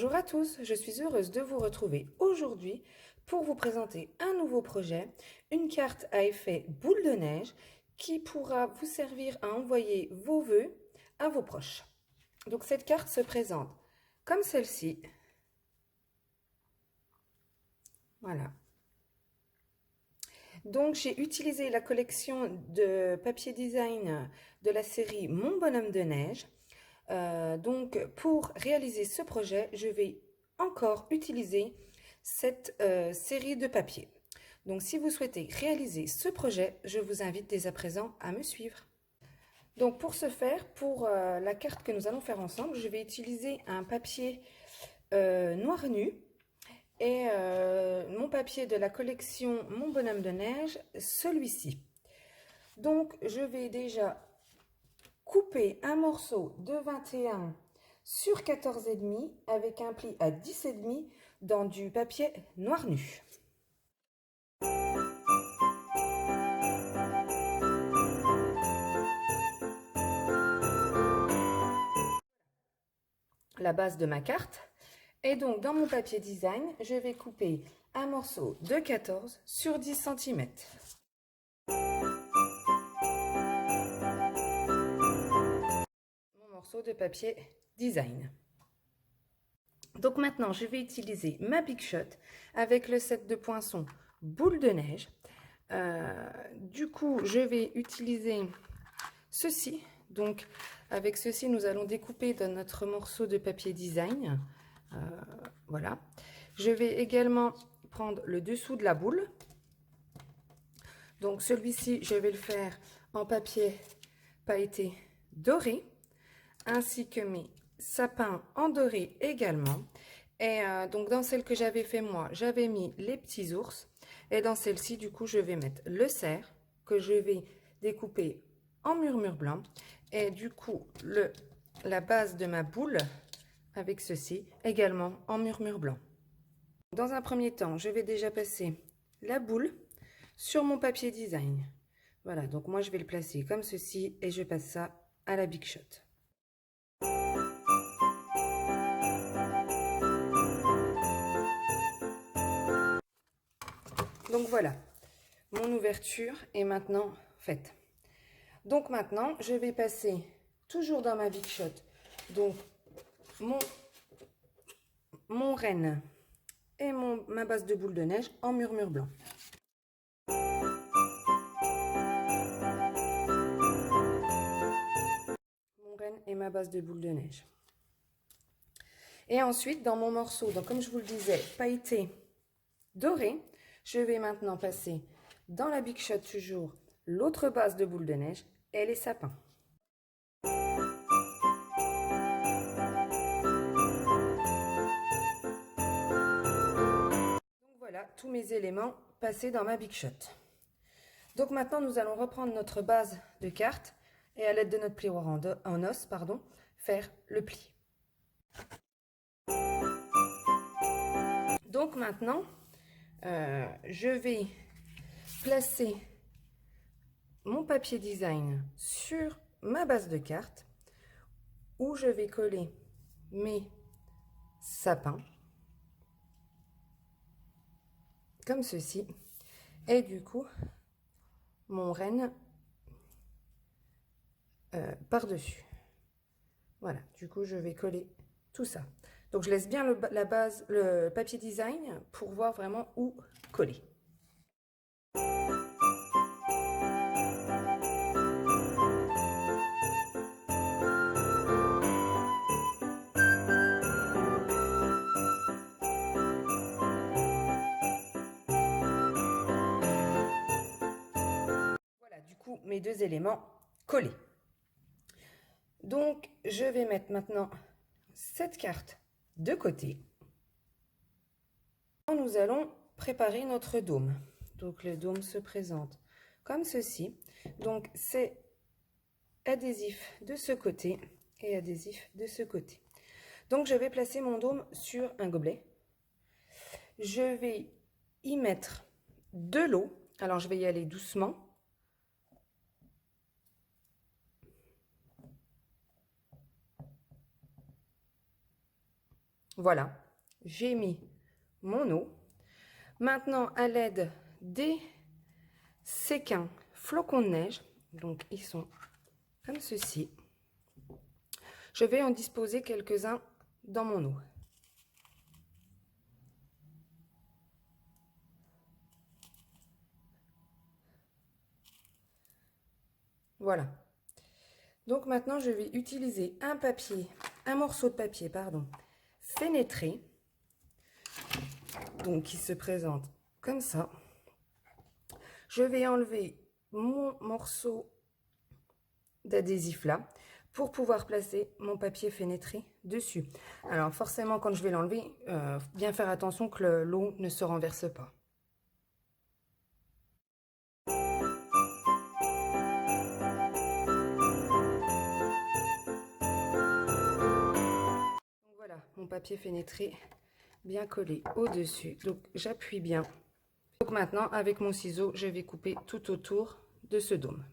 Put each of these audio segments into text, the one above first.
Bonjour à tous, je suis heureuse de vous retrouver aujourd'hui pour vous présenter un nouveau projet, une carte à effet boule de neige qui pourra vous servir à envoyer vos vœux à vos proches. Donc cette carte se présente comme celle-ci. Voilà. Donc j'ai utilisé la collection de papier design de la série Mon bonhomme de neige. Donc pour réaliser ce projet, je vais encore utiliser cette série de papier. Donc si vous souhaitez réaliser ce projet, je vous invite dès à présent à me suivre. Donc pour ce faire, pour la carte que nous allons faire ensemble, je vais utiliser un papier noir nu et mon papier de la collection Mon bonhomme de neige, celui-ci. Donc je vais déjà couper un morceau de 21 sur 14,5 avec un pli à 10,5 dans du papier noir nu. La base de ma carte. Et donc dans mon papier design, je vais couper un morceau de 14 sur 10 cm. Mon morceau de papier design. Donc maintenant, je vais utiliser ma Big Shot avec le set de poinçons boule de neige. Du coup, je vais utiliser ceci. Donc avec ceci, nous allons découper dans notre morceau de papier design. Voilà. Je vais également prendre le dessous de la boule. Donc celui-ci, je vais le faire en papier pailleté doré, ainsi que mes sapins en doré également. Et donc dans celle que j'avais fait moi, j'avais mis les petits ours. Et dans celle-ci, du coup, je vais mettre le cerf que je vais découper en murmure blanc. Et du coup, la base de ma boule avec ceci également en murmure blanc. Dans un premier temps, je vais déjà passer la boule sur mon papier design. Voilà, donc moi je vais le placer comme ceci et je passe ça à la Big Shot. Donc voilà, mon ouverture est maintenant faite. Donc maintenant, je vais passer toujours dans ma Big Shot, donc mon renne et ma base de boule de neige en murmure blanc. Mon renne et ma base de boule de neige. Et ensuite, dans mon morceau, donc comme je vous le disais, pailleté doré, je vais maintenant passer dans la Big Shot toujours l'autre base de boule de neige et les sapins. Donc voilà tous mes éléments passés dans ma Big Shot. Donc maintenant, nous allons reprendre notre base de carte et à l'aide de notre plioir en os, faire le pli. Donc maintenant, je vais placer mon papier design sur ma base de carte où je vais coller mes sapins comme ceci et du coup mon renne par-dessus. Voilà, du coup je vais coller tout ça. Donc je laisse bien le papier design pour voir vraiment où coller. Voilà, du coup mes deux éléments collés. Donc je vais mettre maintenant cette carte de côté. Nous allons préparer notre dôme. Donc le dôme se présente comme ceci. Donc c'est adhésif de ce côté et adhésif de ce côté. Donc je vais placer mon dôme sur un gobelet. Je vais y mettre de l'eau. Alors je vais y aller doucement. Voilà, j'ai mis mon eau. Maintenant, à l'aide des séquins flocons de neige, donc ils sont comme ceci, je vais en disposer quelques-uns dans mon eau. Voilà. Donc maintenant, je vais utiliser un morceau de papier, pardon, fenêtré, donc qui se présente comme ça. Je vais enlever mon morceau d'adhésif là pour pouvoir placer mon papier fenêtré dessus. Alors forcément, quand je vais l'enlever, bien faire attention que l'eau ne se renverse pas. Donc voilà, mon papier fenêtré bien collé au-dessus. Donc j'appuie bien. Donc maintenant, avec mon ciseau, je vais couper tout autour de ce dôme.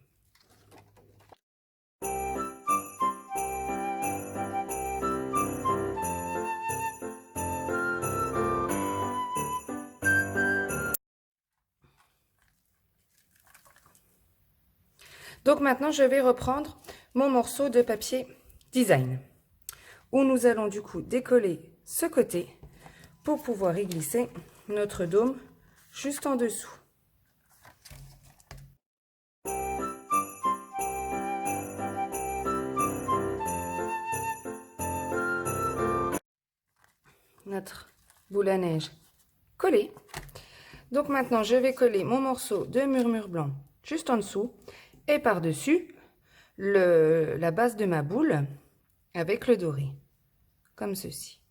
Donc maintenant, je vais reprendre mon morceau de papier design, où nous allons du coup décoller ce côté pour pouvoir y glisser notre dôme juste en dessous. Notre boule à neige collée. Donc maintenant, je vais coller mon morceau de murmure blanc juste en dessous et par-dessus la base de ma boule avec le doré, comme ceci.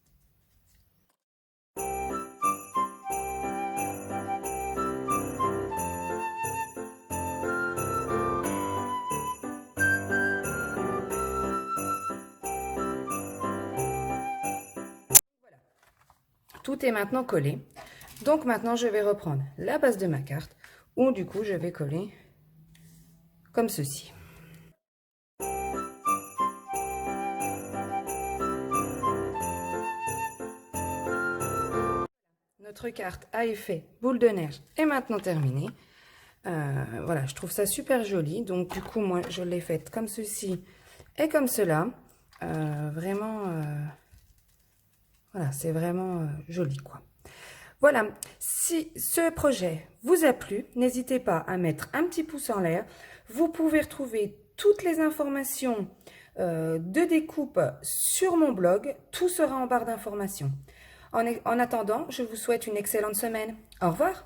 Voilà. Tout est maintenant collé. Donc maintenant, je vais reprendre la base de ma carte, où du coup, je vais coller comme ceci. Notre carte à effet boule de neige est maintenant terminée. Voilà, je trouve ça super joli. Donc du coup, moi, je l'ai faite comme ceci et comme cela. Vraiment, voilà, c'est vraiment joli, quoi. Voilà, si ce projet vous a plu, n'hésitez pas à mettre un petit pouce en l'air. Vous pouvez retrouver toutes les informations de découpe sur mon blog. Tout sera en barre d'informations. En attendant, je vous souhaite une excellente semaine. Au revoir.